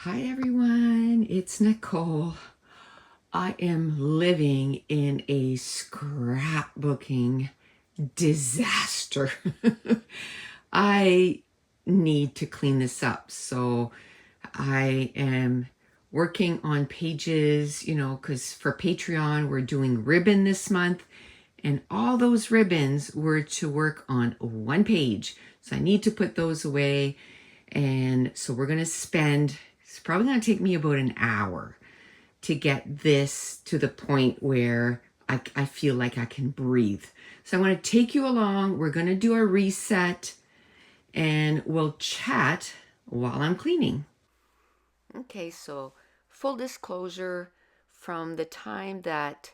Hi everyone, it's Nicole. I am living in a scrapbooking disaster. I need to clean this up. So I am working on pages, because for Patreon, we're doing ribbon this month. And all those ribbons were to work on one page. So I need to put those away. And so we're going to spend, it's probably going to take me about an hour to get this to the point where I feel like I can breathe. So I'm going to take you along. We're going to do a reset and we'll chat while I'm cleaning. Okay, so full disclosure, from the time that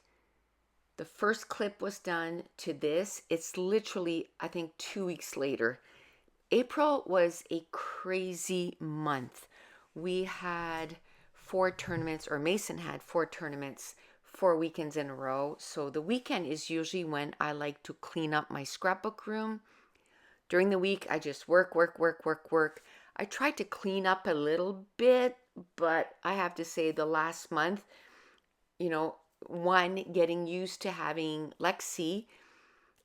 the first clip was done to this, it's literally, I think, 2 weeks later. April was a crazy month. We had 4 tournaments, or Mason had 4 tournaments, 4 weekends in a row. So the weekend is usually when I like to clean up my scrapbook room. During the week, I just work. I tried to clean up a little bit, but I have to say the last month, one, getting used to having Lexi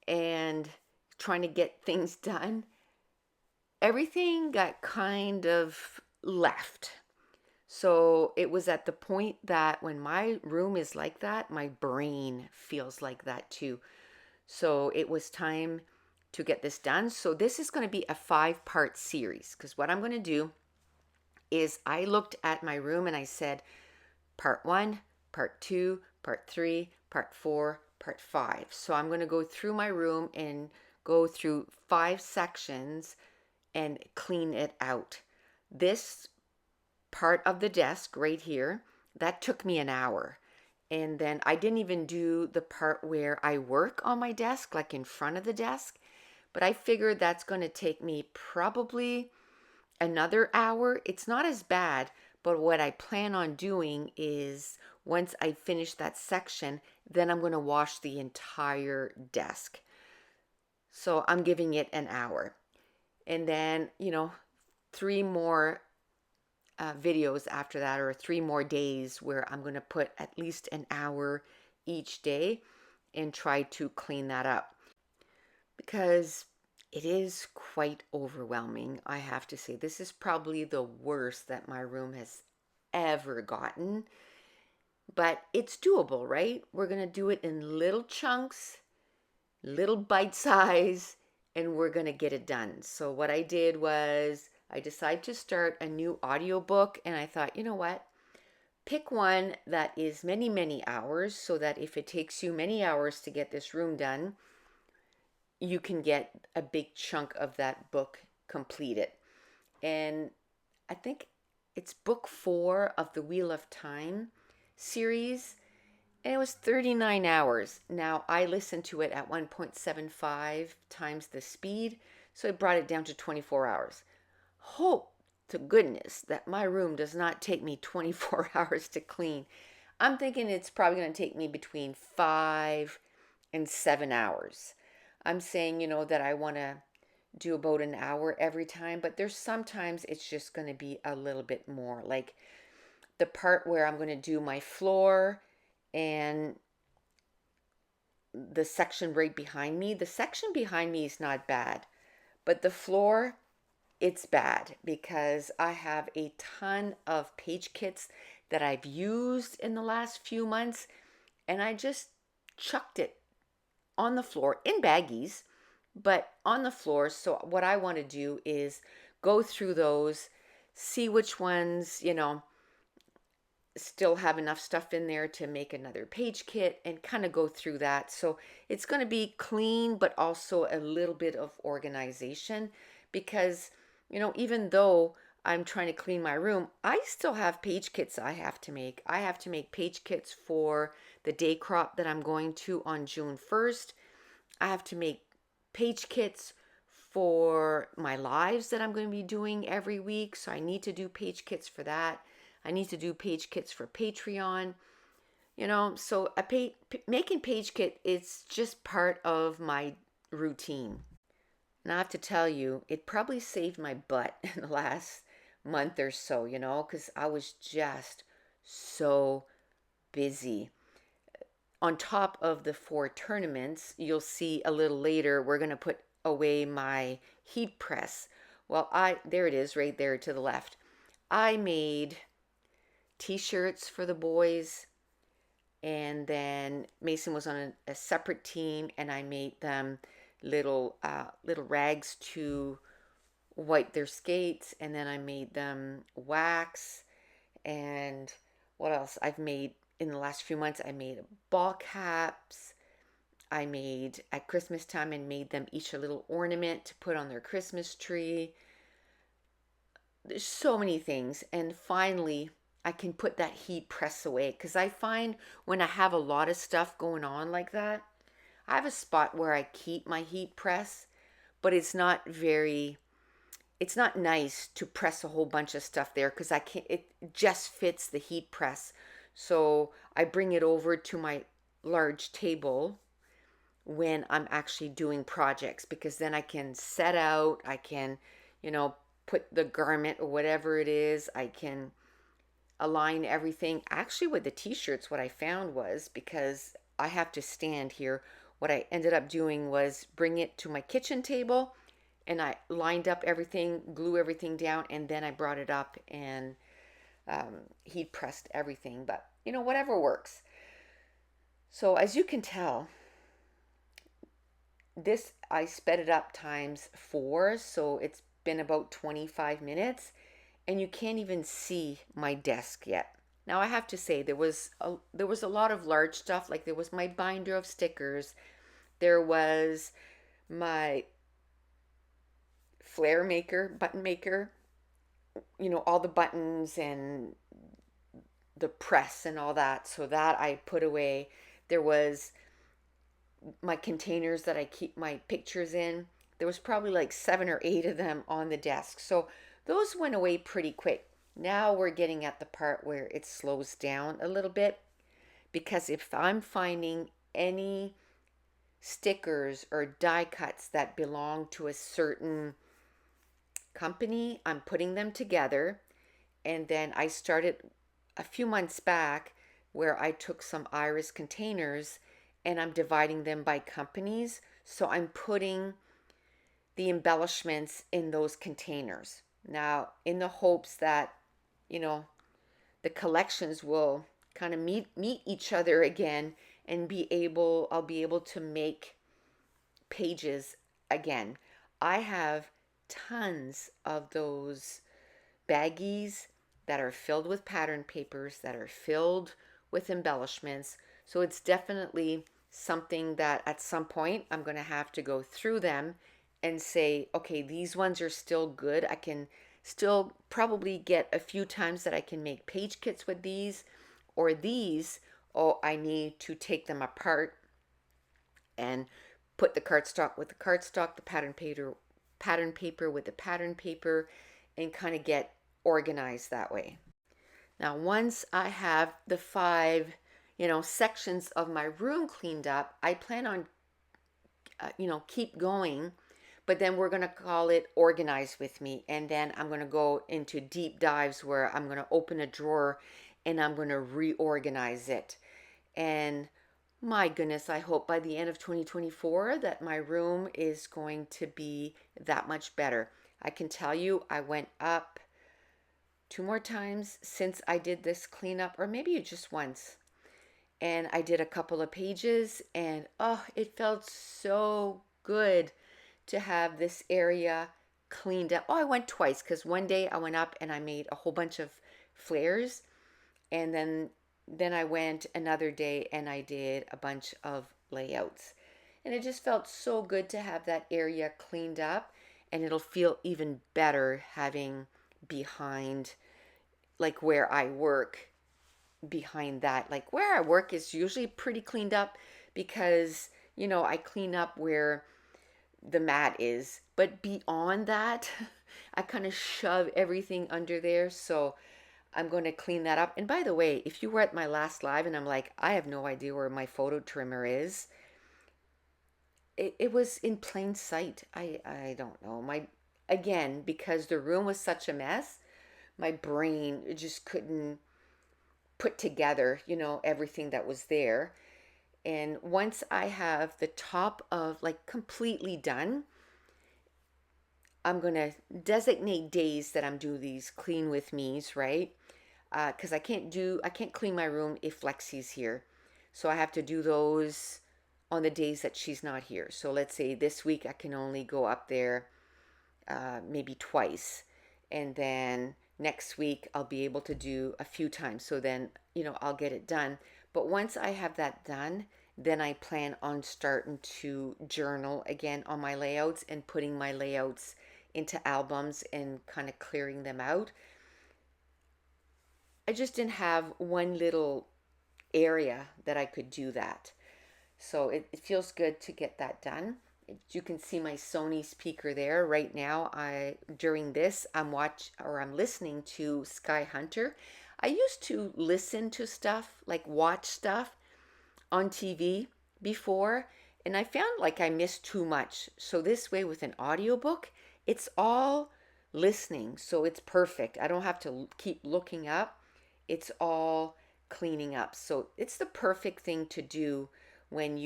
and trying to get things done, everything got kind of left. So it was at the point that when my room is like that, my brain feels like that too. So it was time to get this done. So this is going to be a 5-part series, because what I'm going to do is I looked at my room and I said, part 1, part 2, part 3, part 4, part 5. So I'm going to go through my room and go through 5 sections and clean it out. This part of the desk right here, that took me an hour. And then I didn't even do the part where I work on my desk, like in front of the desk. But I figured that's going to take me probably another hour. It's not as bad, but what I plan on doing is once I finish that section, then I'm going to wash the entire desk. So I'm giving it an hour. And then, 3 more videos after that, or 3 more days where I'm going to put at least an hour each day and try to clean that up, because it is quite overwhelming. I have to say, this is probably the worst that my room has ever gotten, but it's doable, right? We're going to do it in little chunks, little bite size, and we're going to get it done. So what I did was I decided to start a new audiobook, and I thought, you know what? Pick one that is many, many hours, so that if it takes you many hours to get this room done, you can get a big chunk of that book completed. And I think it's book 4 of the Wheel of Time series, and it was 39 hours. Now, I listened to it at 1.75 times the speed, so it brought it down to 24 hours. Hope to goodness that my room does not take me 24 hours to clean. I'm thinking it's probably going to take me between 5 and 7 hours. I'm saying, that I want to do about an hour every time, but there's sometimes it's just going to be a little bit more. Like the part where I'm going to do my floor and the section right behind me. The section behind me is not bad, but the floor, it's bad, because I have a ton of page kits that I've used in the last few months, and I just chucked it on the floor in baggies, but on the floor. So what I want to do is go through those, see which ones, still have enough stuff in there to make another page kit, and kind of go through that. So it's going to be clean, but also a little bit of organization, because, even though I'm trying to clean my room, I still have page kits I have to make. I have to make page kits for the day crop that I'm going to on June 1st. I have to make page kits for my lives that I'm going to be doing every week. So I need to do page kits for that. I need to do page kits for Patreon. So making page kit, it's just part of my routine. And I have to tell you, it probably saved my butt in the last month or so, because I was just so busy. On top of the 4 tournaments, you'll see a little later, we're going to put away my heat press. Well, there it is right there to the left. I made t-shirts for the boys, and then Mason was on a separate team, and I made them little rags to wipe their skates, and then I made them wax. And what else I've made in the last few months? I made ball caps. I made at Christmas time and made them each a little ornament to put on their Christmas tree. There's so many things. And finally, I can put that heat press away, because I find when I have a lot of stuff going on like that, I have a spot where I keep my heat press, but it's not nice to press a whole bunch of stuff there, because I can't, it just fits the heat press. So I bring it over to my large table when I'm actually doing projects, because then I can set out, I can, put the garment or whatever it is, I can align everything. Actually, with the t-shirts, what I found was, because I have to stand here, what I ended up doing was bring it to my kitchen table, and I lined up everything, glue everything down, and then I brought it up and heat pressed everything. But whatever works. So as you can tell, this I sped it up times 4, so it's been about 25 minutes, and you can't even see my desk yet. Now I have to say, there was a lot of large stuff. Like, there was my binder of stickers, there was my flare maker, button maker, all the buttons and the press and all that. So that I put away. There was my containers that I keep my pictures in. There was probably like 7 or 8 of them on the desk. So those went away pretty quick. Now we're getting at the part where it slows down a little bit, because if I'm finding any stickers or die cuts that belong to a certain company, I'm putting them together. And then I started a few months back where I took some iris containers and I'm dividing them by companies. So I'm putting the embellishments in those containers. Now, in the hopes that, the collections will kind of meet each other again, and I'll be able to make pages again. I have tons of those baggies that are filled with pattern papers, that are filled with embellishments. So it's definitely something that at some point I'm going to have to go through them and say, okay, these ones are still good. I can still probably get a few times that I can make page kits with these, or these, oh, I need to take them apart and put the cardstock with the cardstock, the pattern paper with the pattern paper, and kind of get organized that way. Now, once I have the 5, sections of my room cleaned up, I plan on, keep going, but then we're going to call it Organize with Me. And then I'm going to go into deep dives where I'm going to open a drawer and I'm going to reorganize it. And my goodness, I hope by the end of 2024 that my room is going to be that much better. I can tell you, I went up 2 more times since I did this cleanup, or maybe just once. And I did a couple of pages, and oh, it felt so good to have this area cleaned up. Oh, I went twice, because one day I went up and I made a whole bunch of flares, and then I went another day and I did a bunch of layouts. And it just felt so good to have that area cleaned up, and it'll feel even better having behind, like where I work, behind that. Like where I work is usually pretty cleaned up, because I clean up where the mat is, but beyond that I kind of shove everything under there. So I'm going to clean that up. And by the way, if you were at my last live and I'm like, I have no idea where my photo trimmer is, it was in plain sight. I don't know. Again, because the room was such a mess, my brain just couldn't put together, everything that was there. And once I have the top of like completely done, I'm going to designate days that I'm doing these clean with me's, right? Because I can't clean my room if Lexi's here. So I have to do those on the days that she's not here. So let's say this week I can only go up there maybe twice. And then next week I'll be able to do a few times. So then, I'll get it done. But once I have that done, then I plan on starting to journal again on my layouts and putting my layouts into albums and kind of clearing them out. I just didn't have one little area that I could do that. So it feels good to get that done. You can see my Sony speaker there right now. During this I'm listening to Sky Hunter. I used to listen to stuff, like watch stuff on TV before, and I found like I missed too much. So this way with an audiobook, it's all listening. So it's perfect. I don't have to keep looking up. It's all cleaning up. So it's the perfect thing to do when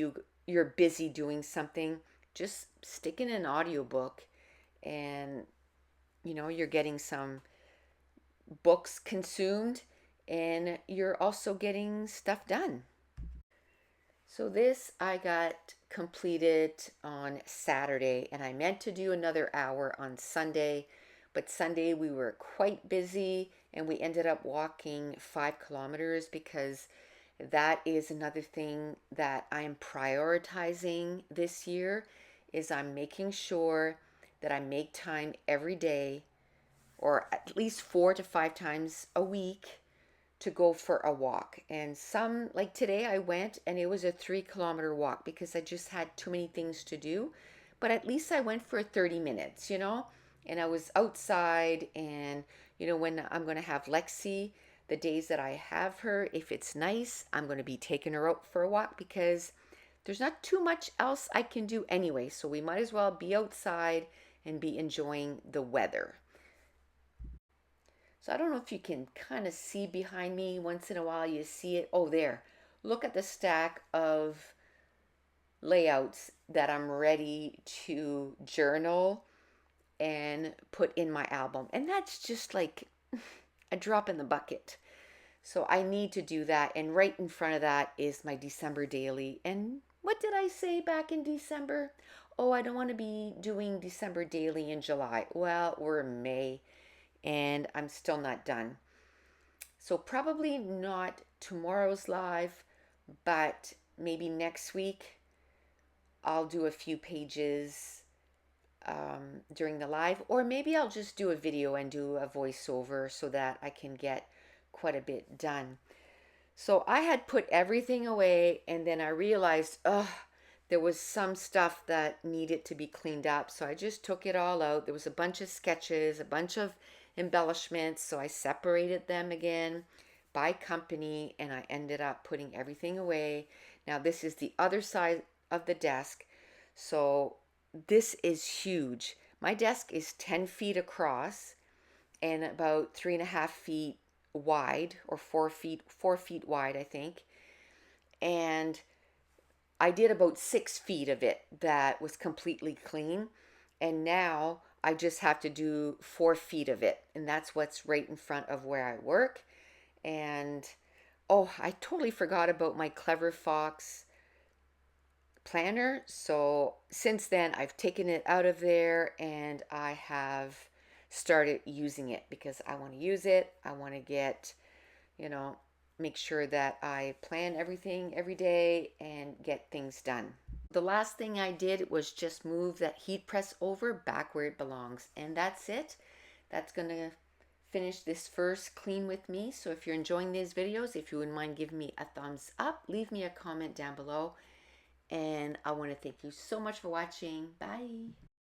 you're busy doing something. Just stick in an audiobook and you're getting some books consumed and you're also getting stuff done. So this I got completed on Saturday and I meant to do another hour on Sunday, but Sunday we were quite busy and we ended up walking 5 kilometers because that is another thing that I'm prioritizing this year is I'm making sure that I make time every day or at least 4 to 5 times a week to go for a walk. And some, like today, I went and it was a 3 kilometer walk because I just had too many things to do. But at least I went for 30 minutes, and I was outside. And, when I'm going to have Lexi, the days that I have her, if it's nice, I'm going to be taking her out for a walk because there's not too much else I can do anyway. So we might as well be outside and be enjoying the weather. So I don't know if you can kind of see behind me. Once in a while you see it. Oh, there. Look at the stack of layouts that I'm ready to journal and put in my album. And that's just like a drop in the bucket. So I need to do that. And right in front of that is my December daily. And what did I say back in December? Oh, I don't want to be doing December daily in July. Well, we're in May and I'm still not done. So probably not tomorrow's live, but maybe next week I'll do a few pages during the live, or maybe I'll just do a video and do a voiceover so that I can get quite a bit done. So I had put everything away and then I realized, there was some stuff that needed to be cleaned up. So I just took it all out. There was a bunch of sketches, a bunch of embellishments. So I separated them again by company and I ended up putting everything away. Now this is the other side of the desk. So this is huge. My desk is 10 feet across and about 3.5 feet wide, or 4 feet wide, I think. And I did about 6 feet of it that was completely clean. And now I just have to do 4 feet of it. And that's what's right in front of where I work. And oh, I totally forgot about my Clever Fox planner. So since then, I've taken it out of there and I have started using it because I want to use it. I want to get, make sure that I plan everything every day and get things done. The last thing I did was just move that heat press over back where it belongs. And that's it. That's going to finish this first clean with me. So if you're enjoying these videos, if you wouldn't mind giving me a thumbs up, leave me a comment down below. And I want to thank you so much for watching. Bye.